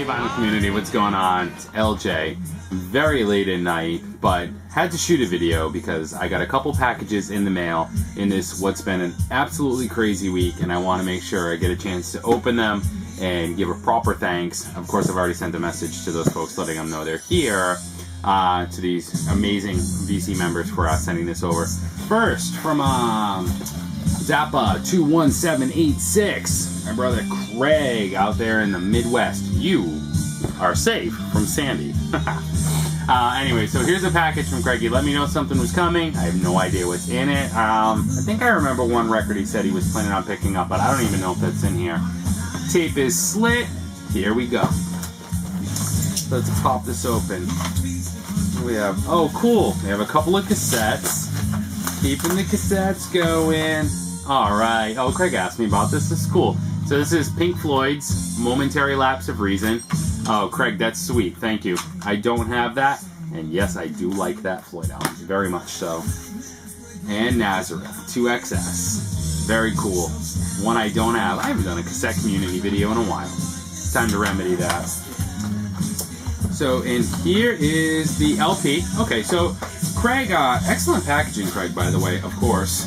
vinyl community, what's going on? It's LJ. Very late at night, but had to shoot a video because I got a couple packages in the mail in this what's been an absolutely crazy week, and I want to make sure I get a chance to open them and give a proper thanks. Of course, I've already sent a message to those folks letting them know they're here, to these amazing VC members for sending this over. First, from Zappa 21786, my brother Craig out there in the Midwest. You are safe from Sandy. Anyway, so here's a package from Craig. He let me know something was coming. I have no idea what's in it. I think I remember one record he said he was planning on picking up, but I don't even know if that's in here. Tape is slit. Here we go. Let's pop this open. We have, oh cool, we have a couple of cassettes. Keeping the cassettes going. Alright, oh Craig asked me about this, this is cool. So this is Pink Floyd's Momentary Lapse of Reason. Oh Craig, that's sweet, thank you. I don't have that, and yes I do like that Floyd album, very much so. And Nazareth, 2XS, very cool. One I don't have, I haven't done a cassette community video in a while. It's time to remedy that. So, and here is the LP. Okay, so Craig, excellent packaging, Craig, by the way, of course.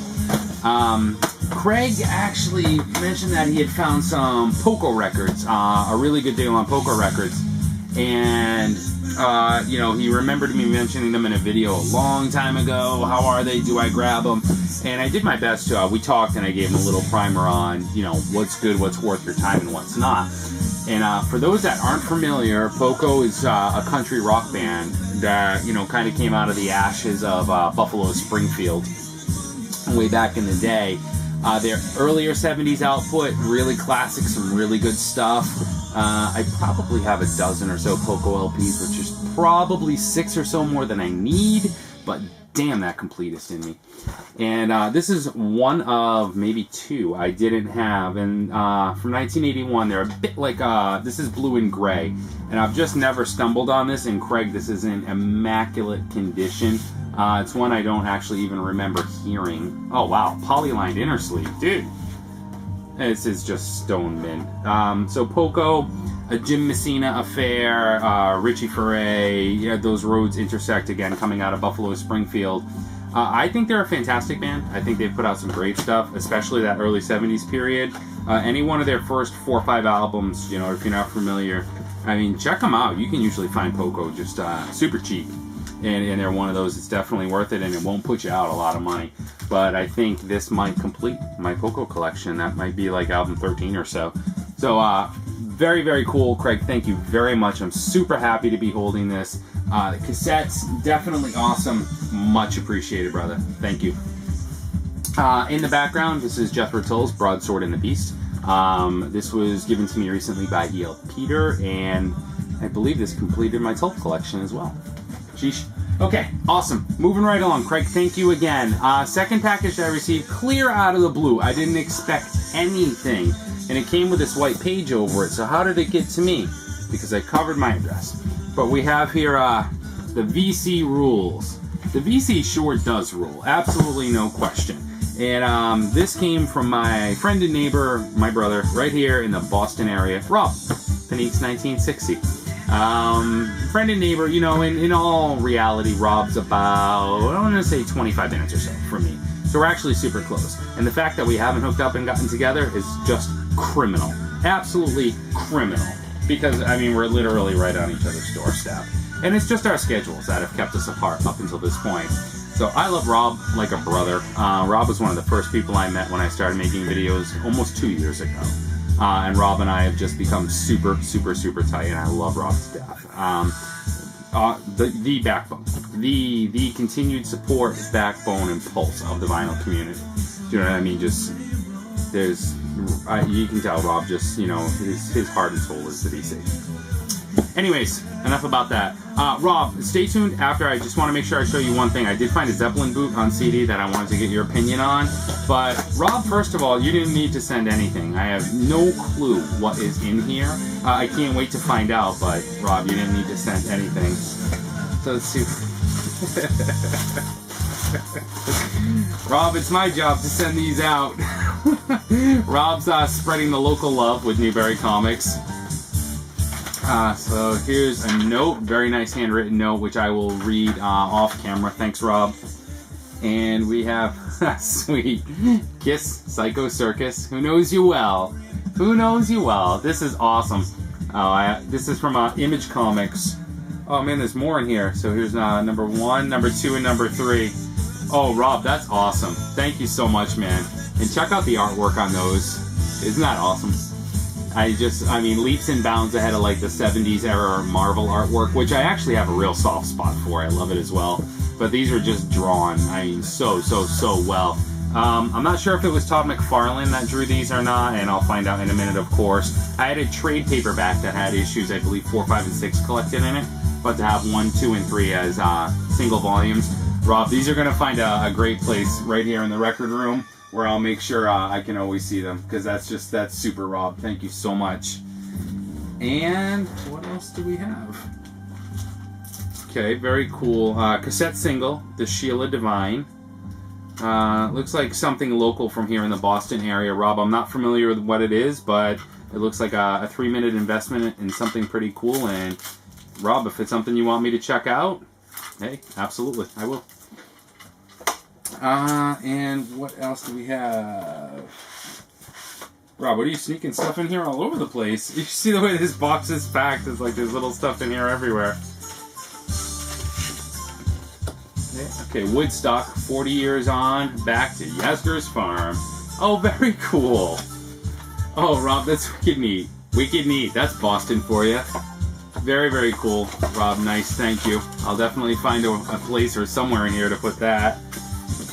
Craig actually mentioned that he had found some Poco records, a really good deal on Poco records, and you know, he remembered me mentioning them in a video a long time ago. How are they? Do I grab them? And I did my best to. We talked, and I gave him a little primer on, you know, what's good, what's worth your time, and what's not. And for those that aren't familiar, Poco is a country rock band that, you know, kind of came out of the ashes of Buffalo Springfield way back in the day. Their earlier 70s output, really classic, some really good stuff. I probably have a dozen or so Poco LPs, which is probably 6 or so more than I need, but damn, that completist in me. And this is one of maybe 2 I didn't have, and from 1981, they're a bit like, this is blue and gray, and I've just never stumbled on this, and Craig, this is in immaculate condition. It's one I don't actually even remember hearing. Oh wow, polylined inner sleeve, dude. This is just stone mint. So Poco, a Jim Messina affair, Richie Furay, yeah, those roads intersect again coming out of Buffalo Springfield. I think they're a fantastic band. I think they've put out some great stuff, especially that early 70s period. Any one of their first 4 or 5 albums, you know, if you're not familiar, I mean, check them out. You can usually find Poco just super cheap. And they're one of those that's definitely worth it, and it won't put you out a lot of money. But I think this might complete my Poco collection. That might be like album 13 or so. So, very, very cool. Craig, thank you very much. I'm super happy to be holding this. The cassettes, definitely awesome. Much appreciated, brother. Thank you. In the background, this is Jethro Tull's Broadsword and the Beast. This was given to me recently by E.L. Peter, and I believe this completed my Tull collection as well. Sheesh. Okay, awesome. Moving right along. Craig, thank you again. Second package I received, clear out of the blue. I didn't expect anything. And it came with this white page over it. So how did it get to me? Because I covered my address. But we have here the VC rules. The VC sure does rule. Absolutely no question. And this came from my friend and neighbor, my brother, right here in the Boston area, Rob, Phoenix 1960. Friend and neighbor, you know, in all reality, Rob's about, I want to say 25 minutes or so from me. So we're actually super close. And the fact that we haven't hooked up and gotten together is just criminal. Absolutely criminal. Because, I mean, we're literally right on each other's doorstep. And it's just our schedules that have kept us apart up until this point. So I love Rob like a brother. Rob was one of the first people I met when I started making videos almost 2 years ago. And Rob and I have just become super, super, super tight, and I love Rob to death. The backbone, the continued support, backbone, and pulse of the vinyl community. Do you know what I mean? Just there's, you can tell Rob just, you know, his heart and soul is the VC. Anyways, enough about that. Rob, stay tuned after. I just want to make sure I show you one thing. I did find a Zeppelin boot on CD that I wanted to get your opinion on. But Rob, first of all, you didn't need to send anything. I have no clue what is in here. I can't wait to find out, but Rob, you didn't need to send anything. So let's see. Rob, it's my job to send these out. Rob's spreading the local love with Newberry Comics. So here's a note, very nice handwritten note, which I will read off camera. Thanks, Rob. And we have sweet Kiss Psycho Circus. Who knows you well? Who knows you well? This is awesome. This is from Image Comics. Oh man, there's more in here. So here's number 1, number 2, and number 3. Oh, Rob, that's awesome. Thank you so much, man. And check out the artwork on those. Isn't that awesome? I mean, leaps and bounds ahead of like the 70s era Marvel artwork, which I actually have a real soft spot for. I love it as well. But these are just drawn, I mean, so well. I'm not sure if it was Todd McFarlane that drew these or not, and I'll find out in a minute, of course. I had a trade paperback that had issues, I believe, 4, 5, and 6 collected in it, but to have 1, 2, and 3 as single volumes. Rob, these are going to find a great place right here in the record room, where I'll make sure I can always see them, because that's super, Rob. Thank you so much. And what else do we have? Okay, very cool. Cassette single, The Sheila Divine. Looks like something local from here in the Boston area. Rob, I'm not familiar with what it is, but it looks like a 3-minute investment in something pretty cool. And Rob, if it's something you want me to check out, hey, absolutely, I will. And what else do we have? Rob, what are you sneaking stuff in here all over the place? You see the way this box is packed? It's like there's little stuff in here everywhere. Okay, Woodstock, 40 years on, back to Yasgur's farm. Oh, very cool. Oh, Rob, that's wicked neat. Wicked neat. That's Boston for you. Very cool, Rob. Nice, thank you. I'll definitely find a place or somewhere in here to put that.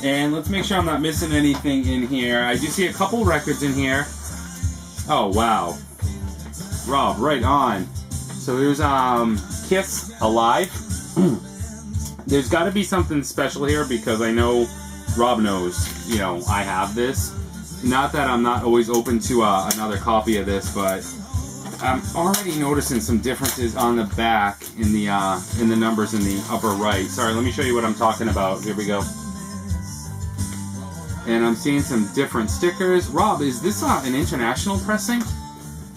And let's make sure I'm not missing anything in here. I do see a couple records in here. Oh, wow. Rob, right on. So here's Kiss Alive. There's got to be something special here, because I know Rob knows, you know, I have this. Not that I'm not always open to another copy of this, but I'm already noticing some differences on the back in the numbers in the upper right. Sorry, let me show you what I'm talking about. Here we go. And I'm seeing some different stickers. Rob, is this an international pressing?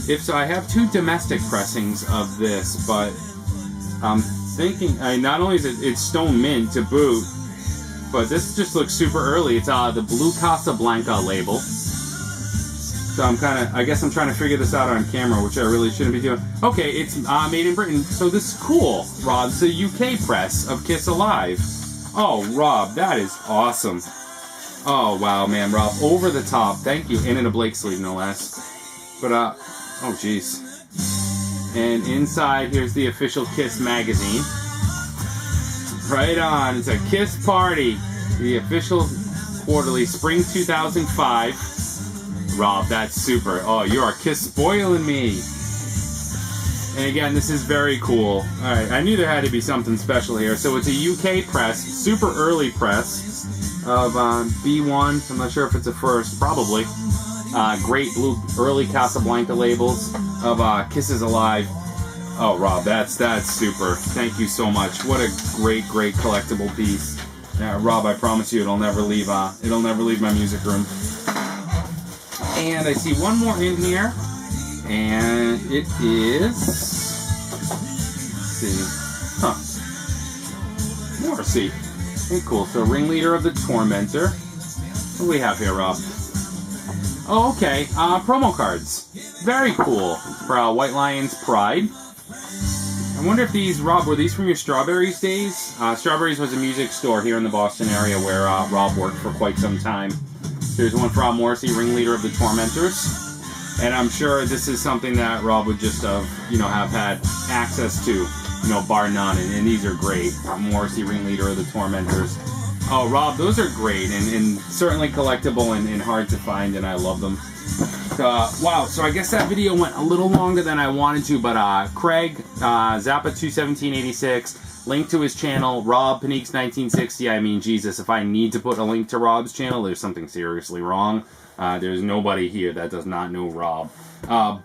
If so, I have 2 domestic pressings of this, but I'm thinking, not only is it's stone mint to boot, but this just looks super early. It's the Blue Casablanca label. So I guess I'm trying to figure this out on camera, which I really shouldn't be doing. Okay, it's made in Britain. So this is cool, Rob. It's a UK press of Kiss Alive. Oh, Rob, that is awesome. Oh, wow, man, Rob. Over the top. Thank you. And in a Blake sleeve, no less. But, oh, jeez. And inside, here's the official Kiss magazine. Right on. It's a Kiss Party. The official quarterly, spring 2005. Rob, that's super. Oh, you are Kiss spoiling me. And again, this is very cool. Alright, I knew there had to be something special here. So it's a UK press, super early press of B1. I'm not sure if it's a first, probably. Great blue early Casablanca labels of Kiss is Alive. Oh, Rob, that's super. Thank you so much. What a great collectible piece. Rob, I promise you, it'll never leave my music room. And I see one more in here, and it is. Let's see, Morrissey. Hey, cool. So, Ringleader of the Tormentor. What do we have here, Rob? Oh, okay. Promo cards. Very cool. For White Lion's Pride. I wonder if these, Rob, were these from your Strawberries days? Strawberries was a music store here in the Boston area where Rob worked for quite some time. Here's one from Morrissey, Ringleader of the Tormentors. And I'm sure this is something that Rob would just have had access to, bar none. And these are great. Morrissey, Ringleader of the Tormentors. Oh, Rob, those are great and certainly collectible and hard to find, and I love them. Wow, so I guess that video went a little longer than I wanted to, but Craig, Zappa21786, link to his channel, Rob Panique's 1960. I mean, Jesus, if I need to put a link to Rob's channel, there's something seriously wrong. There's nobody here that does not know Rob.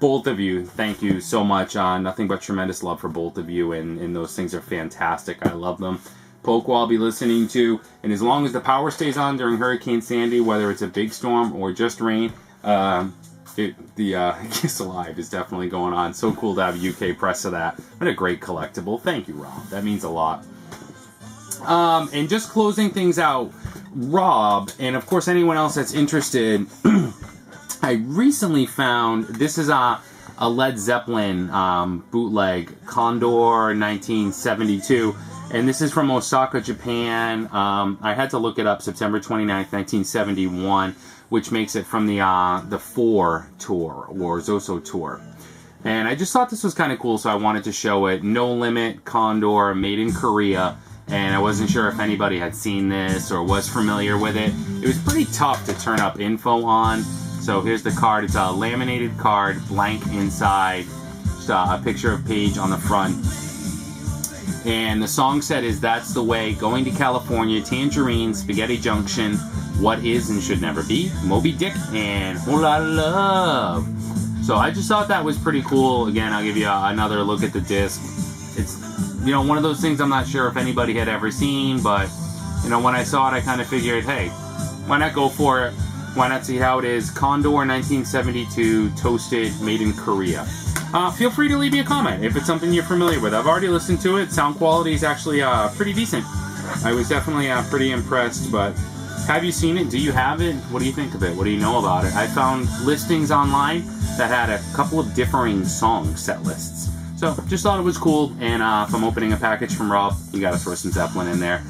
Both of you, thank you so much. Nothing but tremendous love for both of you, and those things are fantastic. I love them. Poco I'll be listening to, and as long as the power stays on during Hurricane Sandy, whether it's a big storm or just rain, The Kiss Alive is definitely going on. So cool to have a UK press of that. What a great collectible. Thank you, Rob. That means a lot. And just closing things out, Rob, and of course anyone else that's interested, I recently found, this is a Led Zeppelin bootleg, Condor 1972, and this is from Osaka, Japan. I had to look it up, September 29th, 1971, which makes it from the 4 tour, or Zoso tour. And I just thought this was kind of cool, so I wanted to show it. No Limit, Condor, made in Korea. And I wasn't sure if anybody had seen this or was familiar with it. It was pretty tough to turn up info on. So here's the card. It's a laminated card, blank inside, just a picture of Page on the front. And the song set is That's the Way, Going to California, Tangerine, Spaghetti Junction, What Is and Should Never Be, Moby Dick, and Whole Lotta Love. So I just thought that was pretty cool. Again, I'll give you another look at the disc. It's, you know, one of those things I'm not sure if anybody had ever seen, but, you know, when I saw it, I kind of figured, hey, why not go for it? Why not see how it is? Condor 1972, toasted, made in Korea. Feel free to leave me a comment if it's something you're familiar with. I've already listened to it. Sound quality is actually pretty decent. I was definitely pretty impressed, but have you seen it? Do you have it? What do you think of it? What do you know about it? I found listings online that had a couple of differing song set lists. So, just thought it was cool, and if I'm opening a package from Rob, you gotta throw some Zeppelin in there.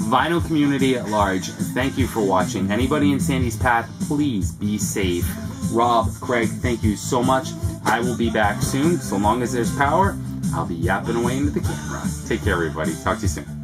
Vinyl community at large, thank you for watching. Anybody in Sandy's path, please be safe. Rob, Craig, thank you so much. I will be back soon. So long as there's power, I'll be yapping away into the camera. Take care, everybody. Talk to you soon.